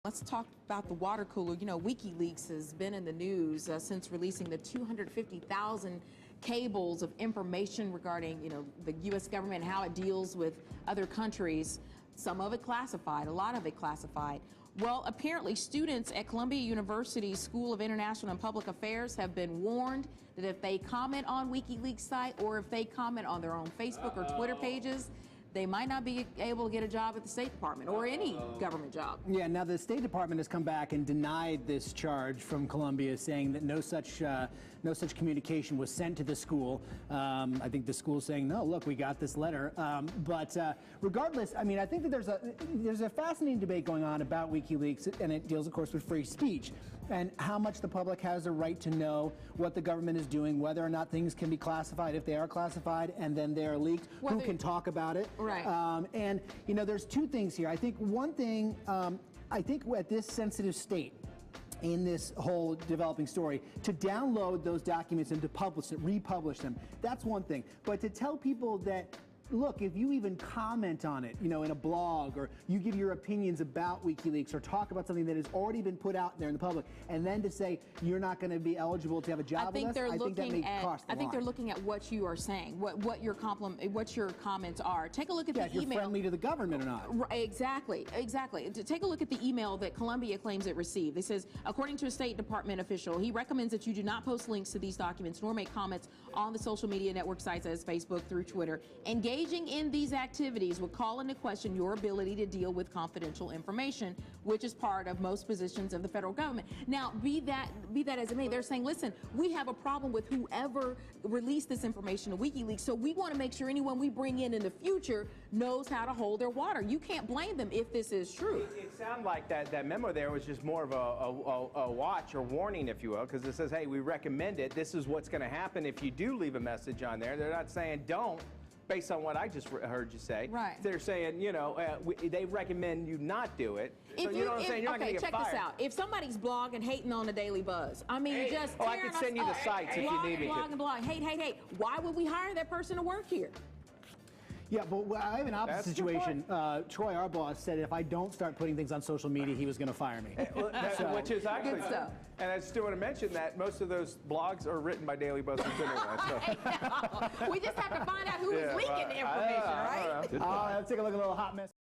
Let's talk about the water cooler. You know, WikiLeaks has been in the news since releasing the 250,000 cables of information regarding, the U.S. government and how it deals with other countries. Some of it classified, a lot of it classified. Well, apparently students at Columbia University's School of International and Public Affairs have been warned that if they comment on WikiLeaks site or if they comment on their own Facebook or Twitter pages, they might not be able to get a job at the State Department or any government job. Yeah, now the State Department has come back and denied this charge from Columbia, saying that no such communication was sent to the school. I think the school's saying, no, look, we got this letter. But regardless, I mean, I think that there's a fascinating debate going on about WikiLeaks, and it deals, of course, with free speech and how much the public has a right to know what the government is doing, whether or not things can be classified, if they are classified, and then they're leaked, who can talk about it. Right. And, there's two things here. I think one thing, I think at this sensitive state, in this whole developing story, to download those documents and to publish them, republish them, that's one thing. But to tell people that, look, if you even comment on it, in a blog, or you give your opinions about WikiLeaks, or talk about something that has already been put out there in the public, and then to say you're not going to be eligible to have a job with us, I think that may cross the line. I think they're looking at what you are saying, what your comments are. Take a look at the email. If you're friendly to the government or not. Exactly. Take a look at the email that Columbia claims it received. It says, according to a State Department official, he recommends that you do not post links to these documents nor make comments on the social media network sites as Facebook through Twitter. Engaging in these activities would call into question your ability to deal with confidential information, which is part of most positions of the federal government. Now, be that as it may, they're saying, listen, we have a problem with whoever released this information to WikiLeaks, so we want to make sure anyone we bring in the future knows how to hold their water. You can't blame them if this is true. It sounded like that memo there was just more of a watch or warning, if you will, because it says, hey, we recommend it. This is what's going to happen if you do leave a message on there. They're not saying don't, based on what I just heard you say. Right. They're saying, they recommend you not do it. So you know what I'm saying? You're not going to get fired. Check this out. If somebody's blogging, hating on the Daily Buzz, I mean, just I could send you the sites if you need me to. Blog. Hey. Why would we hire that person to work here? Yeah, but I have an opposite situation. Troy, our boss, said if I don't start putting things on social media, he was going to fire me. Which is actually good stuff. And I still want to mention that most of those blogs are written by Daily Buzzers anyway. So. We just have to find out who is leaking the information, right? Let's take a look at a little hot mess.